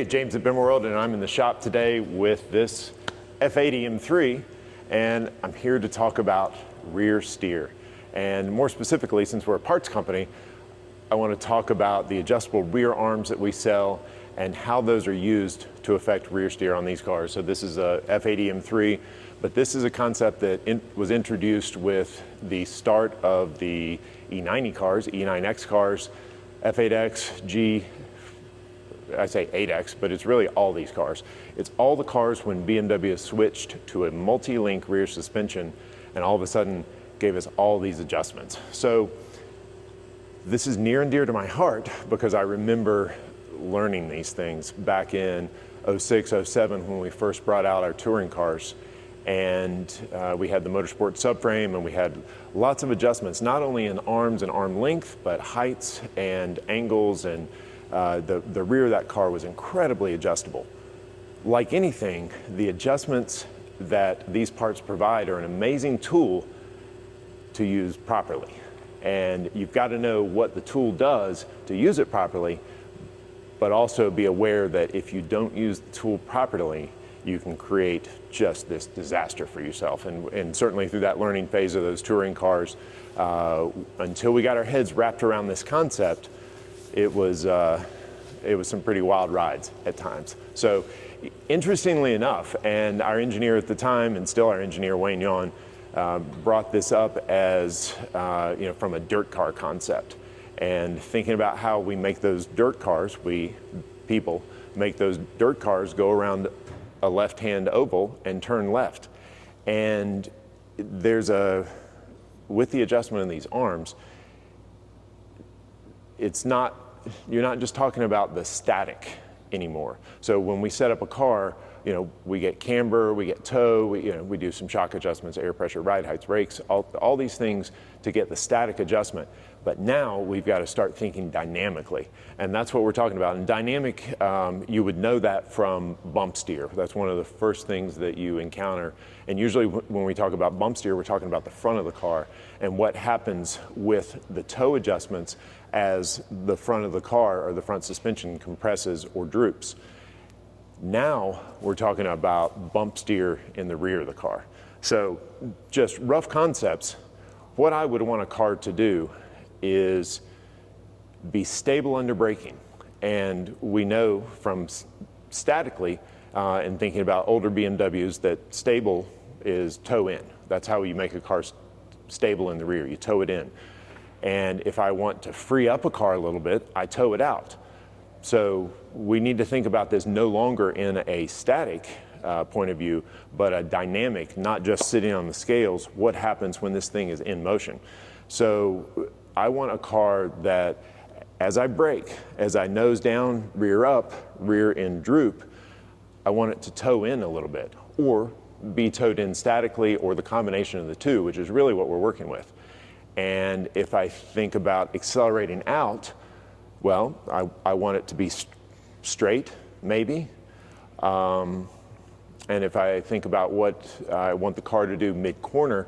Hey, James at BimmerWorld, and I'm in the shop today with this F80 M3, and I'm here to talk about rear steer. And more specifically, since we're a parts company, I want to talk about the adjustable rear arms that we sell and how those are used to affect rear steer on these cars. So this is a F80 M3, but this is a concept that was introduced with the start of the E90 cars, E9X cars, F8X, I say 8X, but it's really all these cars. It's all the cars when BMW switched to a multi-link rear suspension and all of a sudden gave us all these adjustments. So this is near and dear to my heart because I remember learning these things back in 06, 07 when we first brought out our touring cars. And we had the motorsport subframe and we had lots of adjustments, not only in arms and arm length, but heights and angles, and the rear of that car was incredibly adjustable. Like anything, the adjustments that these parts provide are an amazing tool to use properly. And you've got to know what the tool does to use it properly, but also be aware that if you don't use the tool properly, you can create just this disaster for yourself. And certainly through that learning phase of those touring cars, until we got our heads wrapped around this concept, it was some pretty wild rides at times. So interestingly enough, and our engineer at the time, and still our engineer, Wayne Yawn, brought this up as from a dirt car concept. And thinking about how we make those dirt cars, people make those dirt cars go around a left-hand oval and turn left. And with the adjustment in these arms, you're not just talking about the static anymore. So when we set up a car, we get camber, we get tow, we do some shock adjustments, air pressure, ride heights, brakes, all these things to get the static adjustment. But now we've got to start thinking dynamically. And that's what we're talking about. And dynamic, you would know that from bump steer. That's one of the first things that you encounter. And usually when we talk about bump steer, we're talking about the front of the car and what happens with the toe adjustments as the front of the car or the front suspension compresses or droops. Now we're talking about bump steer in the rear of the car. So just rough concepts. What I would want a car to do is be stable under braking. And we know from statically and thinking about older BMWs that stable is toe in. That's how you make a car stable in the rear. You toe it in. And if I want to free up a car a little bit, I toe it out. So we need to think about this no longer in a static point of view, but a dynamic, not just sitting on the scales. What happens when this thing is in motion? So I want a car that as I brake, as I nose down, rear up, rear in droop, I want it to toe in a little bit or be towed in statically, or the combination of the two, which is really what we're working with. And if I think about accelerating out, well, I want it to be straight, maybe. And if I think about what I want the car to do mid-corner,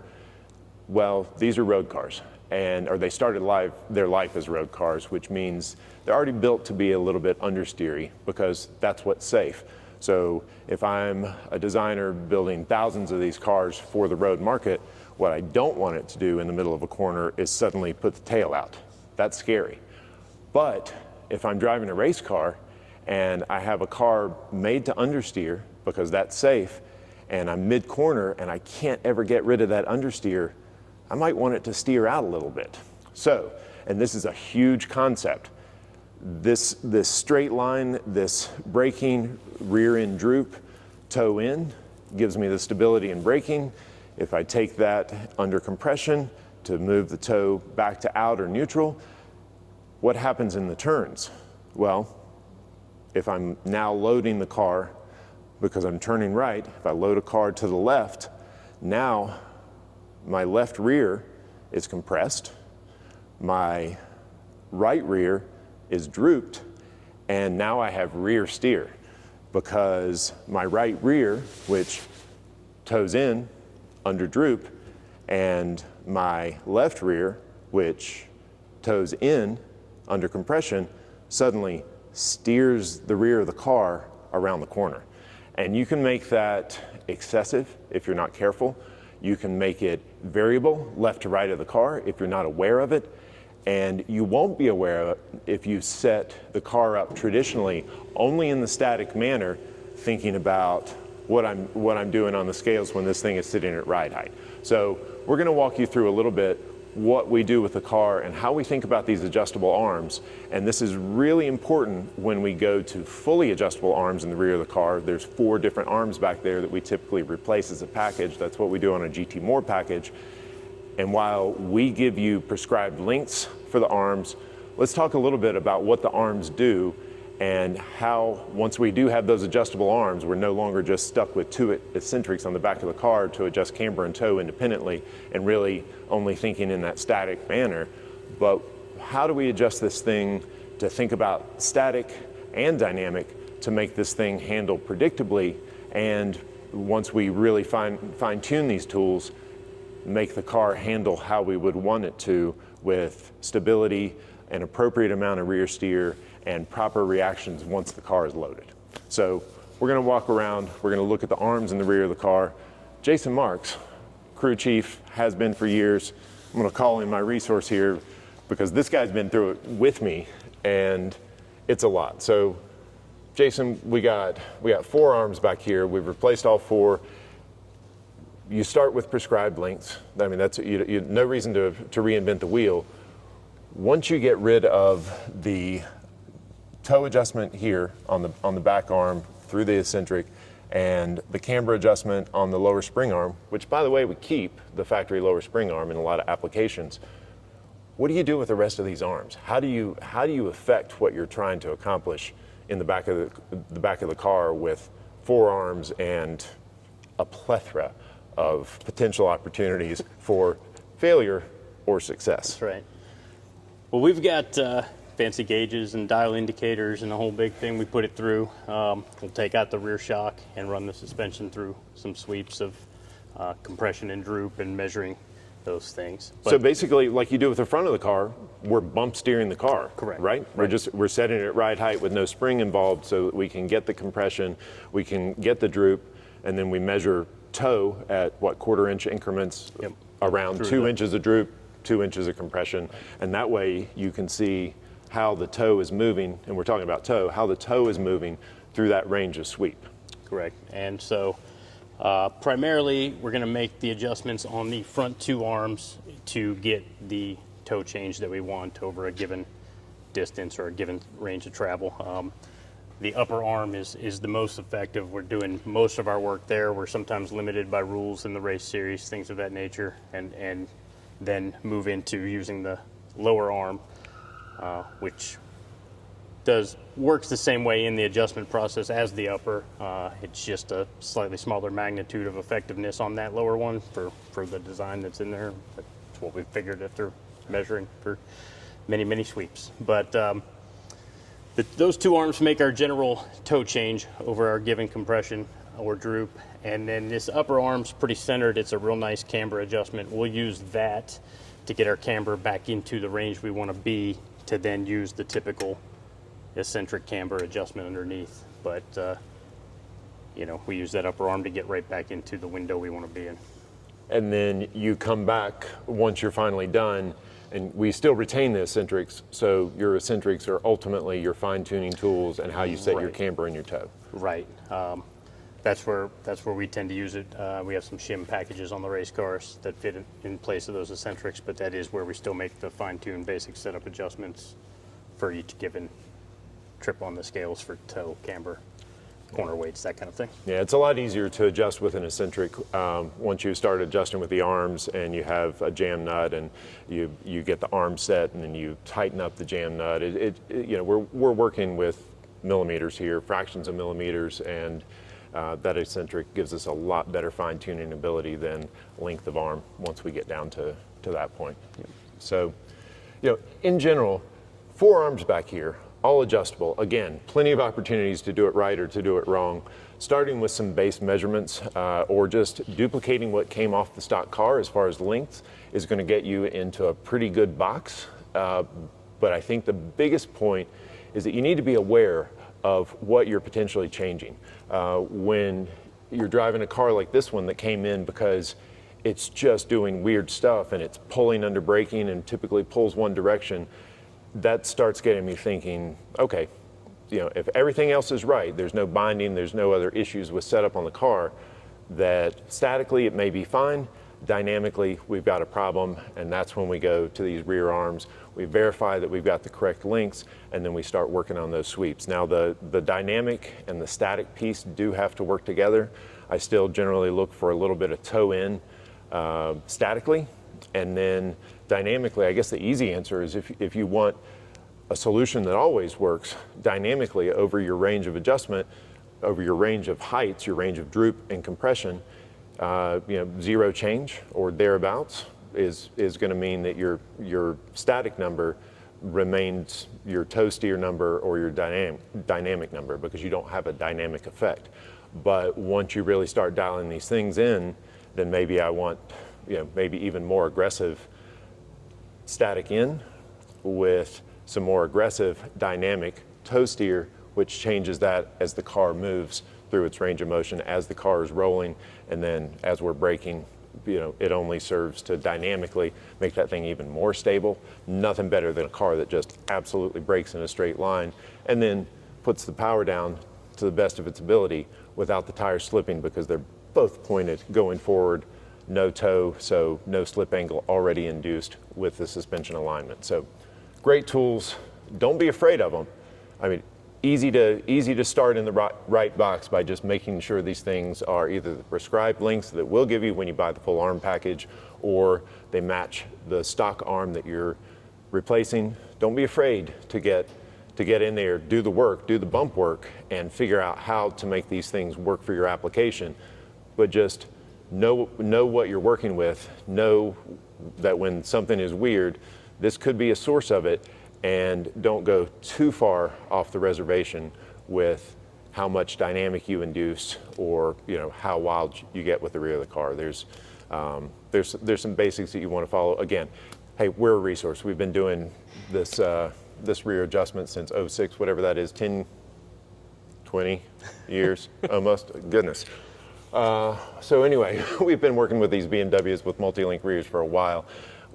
well, these are road cars. Or they started their life as road cars, which means they're already built to be a little bit understeery because that's what's safe. So if I'm a designer building thousands of these cars for the road market, what I don't want it to do in the middle of a corner is suddenly put the tail out. That's scary. But if I'm driving a race car and I have a car made to understeer because that's safe, and I'm mid-corner and I can't ever get rid of that understeer, I might want it to steer out a little bit. So, and this is a huge concept. This straight line, this braking, rear end droop, toe in, gives me the stability in braking. If I take that under compression to move the toe back to out or neutral, what happens in the turns? Well, if I'm now loading the car because I'm turning right, if I load a car to the left, now my left rear is compressed, my right rear is drooped, and now I have rear steer because my right rear, which toes in under droop, and my left rear, which toes in under compression, suddenly steers the rear of the car around the corner. And you can make that excessive if you're not careful. You can make it variable, left to right of the car, if you're not aware of it. And you won't be aware of it if you set the car up traditionally, only in the static manner, thinking about what I'm doing on the scales when this thing is sitting at ride height. So we're going to walk you through a little bit what we do with the car and how we think about these adjustable arms. And this is really important when we go to fully adjustable arms in the rear of the car. There's 4 different arms back there that we typically replace as a package. That's what we do on a GTMore package. And while we give you prescribed lengths for the arms, let's talk a little bit about what the arms do and how, once we do have those adjustable arms, we're no longer just stuck with 2 eccentrics on the back of the car to adjust camber and tow independently and really only thinking in that static manner. But how do we adjust this thing to think about static and dynamic to make this thing handle predictably, and once we really fine-tune these tools, make the car handle how we would want it to, with stability, an appropriate amount of rear steer, and proper reactions once the car is loaded. So we're going to walk around, we're going to look at the arms in the rear of the car. Jason Marks, crew chief, has been for years. I'm going to call him my resource here because this guy's been through it with me, and it's a lot. So Jason, we got 4 arms back here. We've replaced all 4. You start with prescribed lengths. I mean, that's no reason to reinvent the wheel. Once you get rid of the toe adjustment here on the back arm through the eccentric and the camber adjustment on the lower spring arm, which, by the way, we keep the factory lower spring arm in a lot of applications, what do you do with the rest of these arms? How do you affect what you're trying to accomplish in the back of the car with 4 arms and a plethora of potential opportunities for failure or success? That's right. Well, we've got fancy gauges and dial indicators and a whole big thing we put it through. We'll take out the rear shock and run the suspension through some sweeps of compression and droop and measuring those things. So basically, like you do with the front of the car, we're bump steering the car. Correct. Right? We're setting it at ride height with no spring involved so that we can get the compression, we can get the droop, and then we measure toe at what, 1/4 inch increments, around 2 inches of droop, 2 inches of compression, and that way you can see how the toe is moving, and we're talking about toe, how the toe is moving through that range of sweep. Correct. And so primarily we're going to make the adjustments on the front 2 arms to get the toe change that we want over a given distance or a given range of travel. The upper arm is the most effective. We're doing most of our work there. We're sometimes limited by rules in the race series, things of that nature, and then move into using the lower arm, which works the same way in the adjustment process as the upper. It's just a slightly smaller magnitude of effectiveness on that lower one for the design that's in there. That's what we figured after measuring for many, many sweeps. But those 2 arms make our general toe change over our given compression or droop. And then this upper arm's pretty centered. It's a real nice camber adjustment. We'll use that to get our camber back into the range we want to be, to then use the typical eccentric camber adjustment underneath. But we use that upper arm to get right back into the window we want to be in. And then you come back once you're finally done, and we still retain the eccentrics, so your eccentrics are ultimately your fine-tuning tools and how you set your camber and your toe. Right. That's where we tend to use it. We have some shim packages on the race cars that fit in place of those eccentrics, but that is where we still make the fine-tuned basic setup adjustments for each given trip on the scales for toe, camber, corner weights, that kind of thing. Yeah, it's a lot easier to adjust with an eccentric once you start adjusting with the arms and you have a jam nut and you get the arm set and then you tighten up the jam nut. We're working with millimeters here, fractions of millimeters, and that eccentric gives us a lot better fine-tuning ability than length of arm once we get down to that point. Yeah. So, in general, 4 arms back here, all adjustable. Again, plenty of opportunities to do it right or to do it wrong. Starting with some base measurements or just duplicating what came off the stock car as far as length is going to get you into a pretty good box. But I think the biggest point is that you need to be aware of what you're potentially changing. When you're driving a car like this one that came in because it's just doing weird stuff and it's pulling under braking and typically pulls one direction, that starts getting me thinking, okay, you know, if everything else is right, there's no binding, there's no other issues with setup on the car, that statically it may be fine, dynamically we've got a problem, and that's when we go to these rear arms. We verify that we've got the correct links, and then we start working on those sweeps. Now the dynamic and the static piece do have to work together. I still generally look for a little bit of toe in statically, and then dynamically, I guess the easy answer is if you want a solution that always works dynamically over your range of adjustment, over your range of heights, your range of droop and compression, you know, zero change or thereabouts is going to mean that your static number remains your toe steer number or your dynamic number, because you don't have a dynamic effect. But once you really start dialing these things in, then maybe I want, you know, maybe even more aggressive static in with some more aggressive dynamic toe steer, which changes that as the car moves through its range of motion, as the car is rolling, and then as we're braking, you know, it only serves to dynamically make that thing even more stable. Nothing better than a car that just absolutely brakes in a straight line and then puts the power down to the best of its ability without the tires slipping, because they're both pointed going forward, no toe, so no slip angle already induced with the suspension alignment. So great tools, don't be afraid of them. I mean, easy to start in the right box by just making sure these things are either the prescribed lengths that we'll give you when you buy the full arm package, or they match the stock arm that you're replacing. Don't be afraid to get in there, do the work, do the bump work, and figure out how to make these things work for your application. But just know what you're working with, know that when something is weird, this could be a source of it, and don't go too far off the reservation with how much dynamic you induce, or, you know, how wild you get with the rear of the car. There's some basics that you want to follow. Again, hey, we're a resource. We've been doing this rear adjustment since 06, whatever that is, 10, 20 years almost. Goodness. So anyway, we've been working with these BMWs with multi-link rears for a while.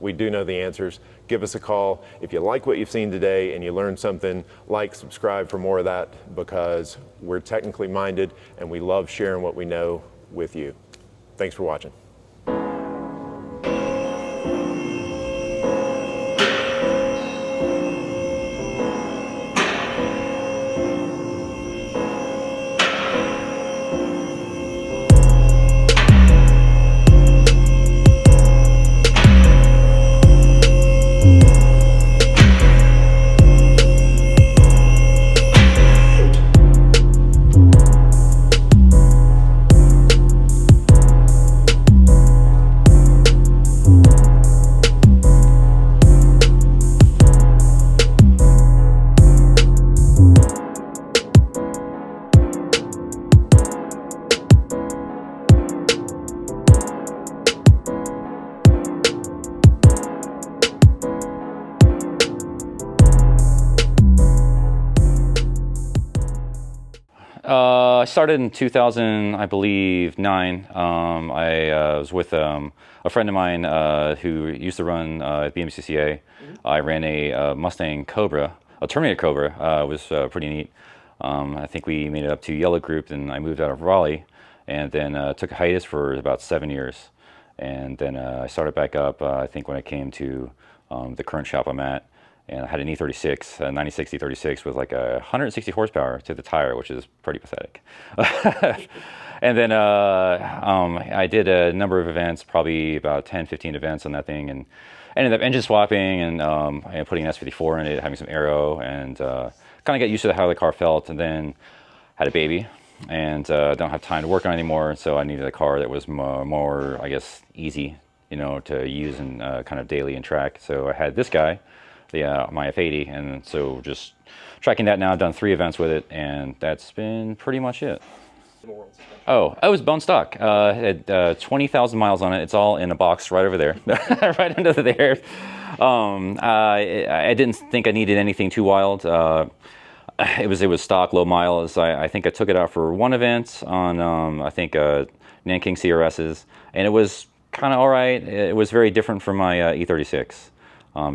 We do know the answers. Give us a call. If you like what you've seen today and you learned something, like, subscribe for more of that, because we're technically minded and we love sharing what we know with you. Thanks for watching. I started in 2000, I believe, 9. I was with a friend of mine who used to run BMW CCA. I ran a Mustang Cobra, a Terminator Cobra. It was pretty neat. I think we made it up to Yellow Group, and I moved out of Raleigh, and then took a hiatus for about 7 years. And then I started back up, I think, when I came to the current shop I'm at. And I had an E36, a 96 E36 with like 160 horsepower to the tire, which is pretty pathetic. And then I did a number of events, probably about 10, 15 events on that thing, and ended up engine swapping and putting an S54 in it, having some aero, and kind of got used to how the car felt, and then had a baby, and don't have time to work on it anymore, so I needed a car that was more, I guess, easy, you know, to use and kind of daily and track. So I had this guy, my F80, and so just tracking that now. I've done 3 events with it, and that's been pretty much it. Oh, it was bone stock. It had 20,000 miles on it. It's all in a box right over there, right under there. I didn't think I needed anything too wild. it was stock low miles. I think I took it out for one event on I think Nanking CRSs, and it was kind of all right. It was very different from my E36.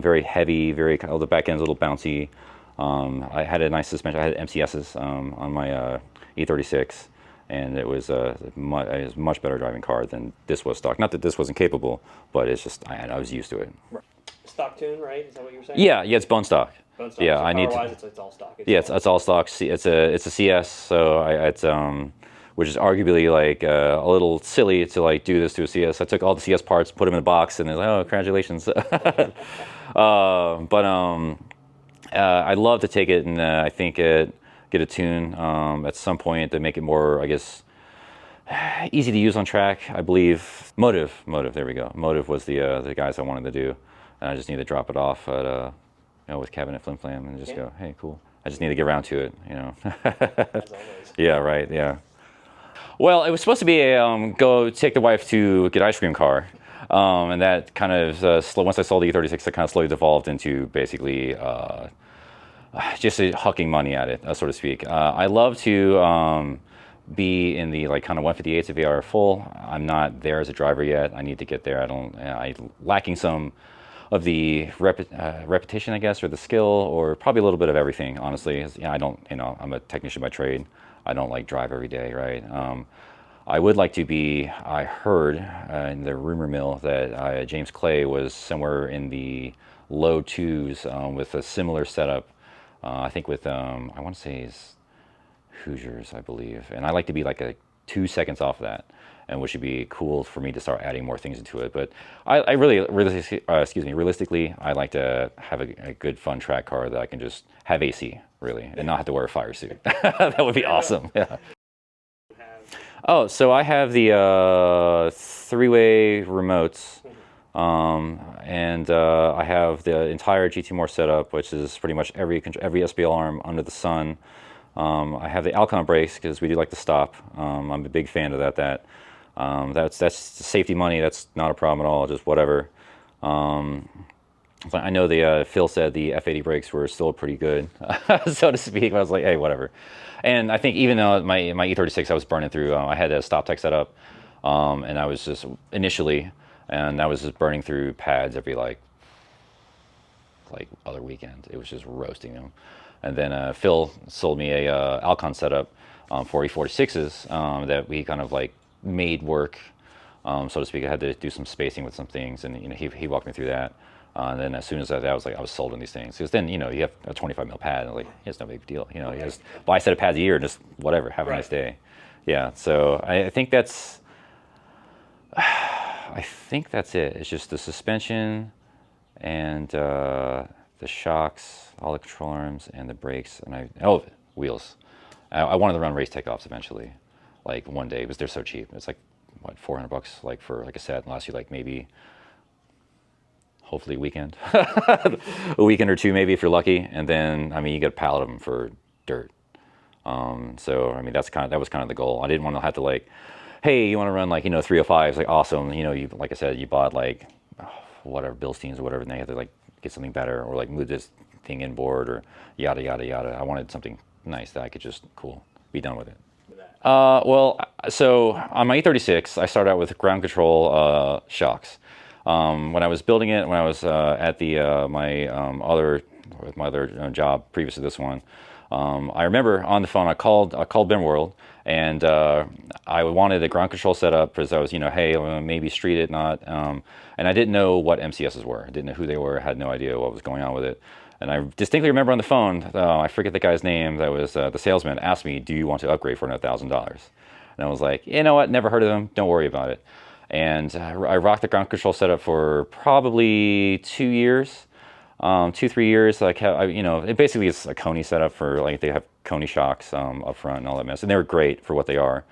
Very heavy, the back end's a little bouncy. I had a nice suspension. I had MCSs on my E36, and it was a much better driving car than this was stock. Not that this wasn't capable, but it's just I was used to it. Stock tune, right? Is that what you were saying? Yeah, it's bone stock. Bone stock. Yeah, so I need to. It's all stock. It's all stock. It's a CS, so it's which is arguably like a little silly to like do this to a CS. I took all the CS parts, put them in a box, and it's like, oh, congratulations. I'd love to take it and I think get a tune at some point to make it more, I guess, easy to use on track. I believe Motive. There we go. Motive was the guys I wanted to do, and I just need to drop it off at with Cabinet Flim Flam and just go, hey, cool. I just need to get around to it, As always. Yeah, right. Yeah. Well, it was supposed to be a go take the wife to get ice cream car, and that kind of once I sold the E36, that kind of slowly devolved into basically just hucking money at it, so to speak. I love to be in the like kind of 158s if they are full. I'm not there as a driver yet. I need to get there. I'm lacking some of the repetition, I guess, or the skill, or probably a little bit of everything, honestly. I don't, I'm a technician by trade. I don't like drive every day, right? I would like to be, I heard in the rumor mill that James Clay was somewhere in the low twos with a similar setup. I think with, I want to say is Hoosiers, I believe. And I like to be like 2 seconds off of that, and which would be cool for me to start adding more things into it. But I really, realistically, I like to have a good fun track car that I can just have AC, really, and not have to wear a fire suit. That would be awesome. Yeah. Oh, so I have the three-way remotes, and I have the entire GTMore setup, which is pretty much every SBL arm under the sun. I have the Alcon brakes because we do like to stop. I'm a big fan of that. That's safety money. That's not a problem at all. Just whatever. I know the Phil said the F80 brakes were still pretty good, so to speak. I was like, hey, whatever. And I think even though my E36 I was burning through, I had a stop tech set up, and I was just initially, and I was just burning through pads every like other weekend. It was just roasting them. And then Phil sold me a Alcon setup for E46s that we kind of like made work, so to speak. I had to do some spacing with some things, and he walked me through that. And then as soon as that, I was sold on these things. Because then you have a 25 mil pad, and like it's no big deal. You just buy a set of pads a year and just whatever, have a nice day. Yeah. So I think that's it. It's just the suspension and the shocks, all the control arms, and the brakes, and wheels. I wanted to run race takeoffs eventually, like one day, because they're so cheap. It's like what, $400 like for like a set, and lasts you like maybe, hopefully a weekend, a weekend or two maybe if you're lucky, and then you get a pallet of them for dirt. So that was kind of the goal. I didn't want to have to like, hey, you want to run like 305s, like awesome. You like I said, you bought like whatever Bilsteins or whatever, and they had to like get something better, or like move this thing inboard, or yada yada yada. I wanted something nice that I could just be done with it. Well, so on my E36, I started out with ground control shocks. When I was building it, when I was at my other job previous to this one, I remember on the phone I called BimmerWorld, and I wanted a ground control setup because I was hey, maybe street it, not. And I didn't know what MCSs were. I didn't know who they were. I had no idea what was going on with it. And I distinctly remember on the phone, I forget the guy's name, that was the salesman, asked me, do you want to upgrade for $1,000? And I was like, you know what, never heard of them, don't worry about it. And I rocked the ground control setup for probably 2 years, 2-3 years. It basically is a Coney setup for like, they have Coney shocks up front and all that mess. And they were great for what they are.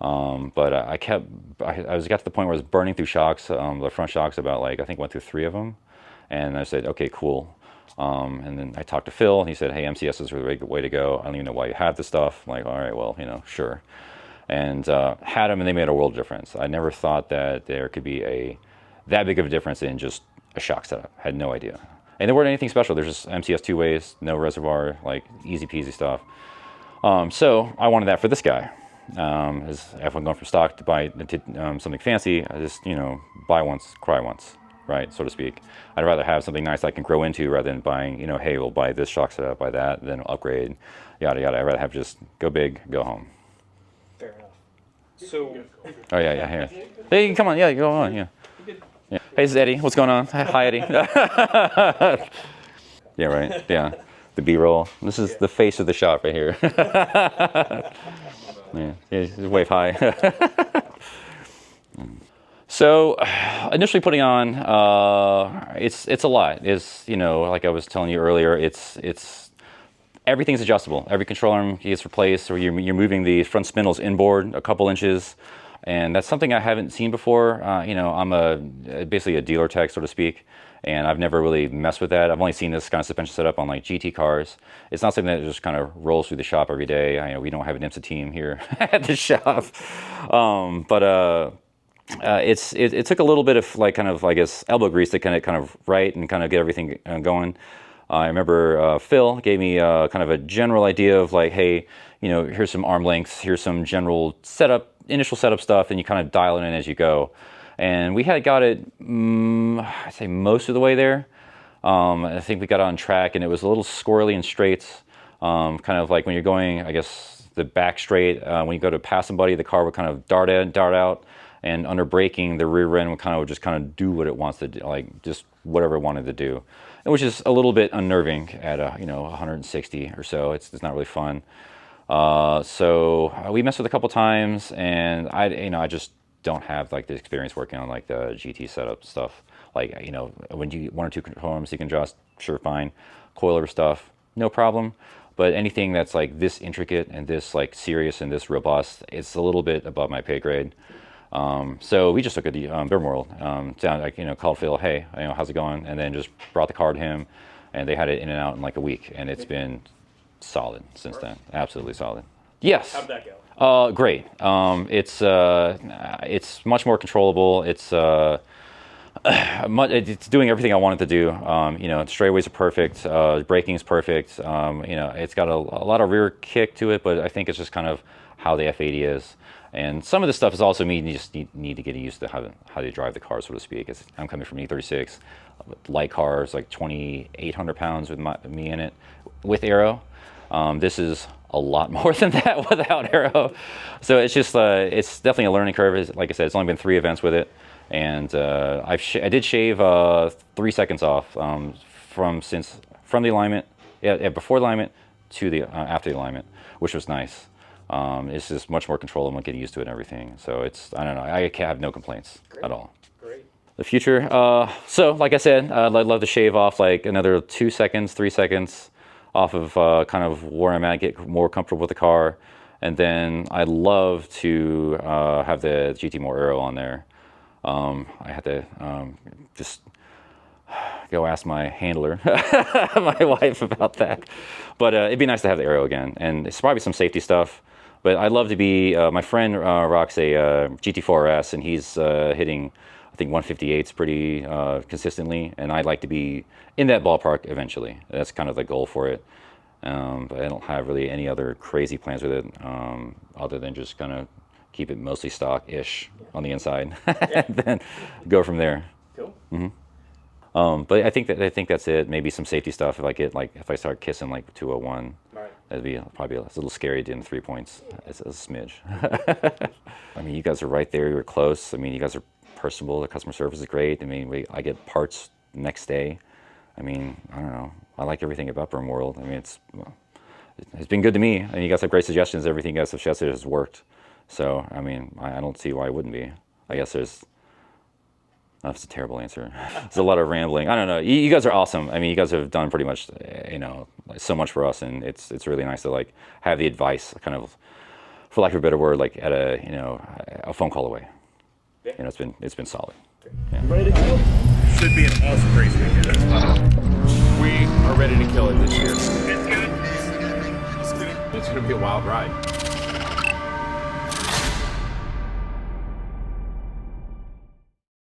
But I got to the point where I was burning through shocks, the front shocks about like, I think went through 3 of them. And I said, okay, cool. And then I talked to Phil, and he said, hey, MCSs are the way to go. I don't even know why you have this stuff. I'm like, all right, well, sure. And had them, and they made a world difference. I never thought that there could be that big of a difference in just a shock setup. Had no idea. And there weren't anything special. There's just MCS 2-ways, no reservoir, like easy peasy stuff. So I wanted that for this guy. If I'm going from stock to buy something fancy, I just, you know, buy once, cry once, right, so to speak. I'd rather have something nice I can grow into rather than buying, you know, hey, we'll buy this shock setup, buy that, then upgrade, yada, yada. I'd rather have just go big, go home. Fair enough. So, Oh, yeah, yeah, here. Hey, come on, yeah, go on, yeah. Yeah. Hey, this is Eddie. What's going on? Hi, Eddie. Yeah, right, yeah. The B-roll. This is the face of the shop right here. Yeah, just wave high. So, initially putting on, it's a lot. It's, you know, like I was telling you earlier, it's everything's adjustable. Every control arm gets replaced, or you're moving the front spindles inboard a couple inches, and that's something I haven't seen before. You know, I'm basically a dealer tech, so to speak, and I've never really messed with that. I've only seen this kind of suspension setup on like GT cars. It's not something that just kind of rolls through the shop every day. I know we don't have an IMSA team here at the shop, it took a little bit of like kind of, I guess, elbow grease to kind of right and kind of get everything going. I remember Phil gave me kind of a general idea of like, hey, you know, here's some arm lengths, here's some general setup, initial setup stuff, and you kind of dial it in as you go. And we had got it, I'd say most of the way there. I think we got on track, and it was a little squirrely in straights, kind of like when you're going, I guess, the back straight. When you go to pass somebody, the car would kind of dart in, dart out, and under braking, the rear end would just kind of do what it wants to do, like just whatever it wanted to do, which is a little bit unnerving at you know, 160 or so. It's not really fun. So we messed with it a couple times, and I just don't have like the experience working on like the GT setup stuff. Like, you know, when you one or two control arms you can adjust, sure, fine. Coilover stuff, no problem. But anything that's like this intricate and this like serious and this robust, it's a little bit above my pay grade. So we just took it to BimmerWorld, down, like, you know, called Phil, hey, you know, how's it going? And then just brought the car to him, and they had it in and out in like a week, and it's been solid since then. Absolutely solid. Yes. how'd that go? Great. It's much more controllable. It's doing everything I want it to do. You know, straightaways are perfect. Braking is perfect. You know, it's got a lot of rear kick to it, but I think it's just kind of how the F80 is. And some of this stuff is also me. You just need to get used to how they drive the car, so to speak. I'm coming from E36, light cars, like 2,800 pounds with me in it, with aero. This is a lot more than that without aero. So it's just, it's definitely a learning curve. Like I said, it's only been 3 events with it. And I did shave 3 seconds off from the alignment, before the alignment to the after the alignment, which was nice. It's just much more controllable and getting used to it and everything. So it's, I don't know, I have no complaints at all. Great. The future, so like I said, I'd love to shave off like another 2 seconds, 3 seconds off of kind of where I'm at, get more comfortable with the car. And then I'd love to have the GTMore Aero on there. I had to just go ask my handler, my wife, about that. But it'd be nice to have the Aero again. And it's probably some safety stuff. But I'd love to be, my friend rocks a GT4S, and he's hitting, I think, 158s pretty consistently. And I'd like to be in that ballpark eventually. That's kind of the goal for it. But I don't have really any other crazy plans with it, other than just kind of keep it mostly stock-ish on the inside, and then go from there. Cool. Mm-hmm. But I think that's it. Maybe some safety stuff. If I start kissing like 201, Right. that'd be probably a little scary doing 3 points. It's a smidge. I mean, you guys are right there. You're close. I mean, you guys are personable. The customer service is great. I mean, I get parts next day. I mean, I don't know. I like everything about BimmerWorld. I mean, it's been good to me. I mean, you guys have great suggestions. Everything you guys have suggested has worked. So, I mean, I don't see why it wouldn't be. I guess that's a terrible answer. It's a lot of rambling. I don't know. You guys are awesome. I mean, you guys have done pretty much, you know, so much for us, and it's really nice to like have the advice, kind of, for lack of a better word, like at a phone call away. Yeah. You know, it's been solid. Yeah. Ready to go? Should be an awesome race weekend. We are ready to kill it this year. It's good. It's going to be a wild ride.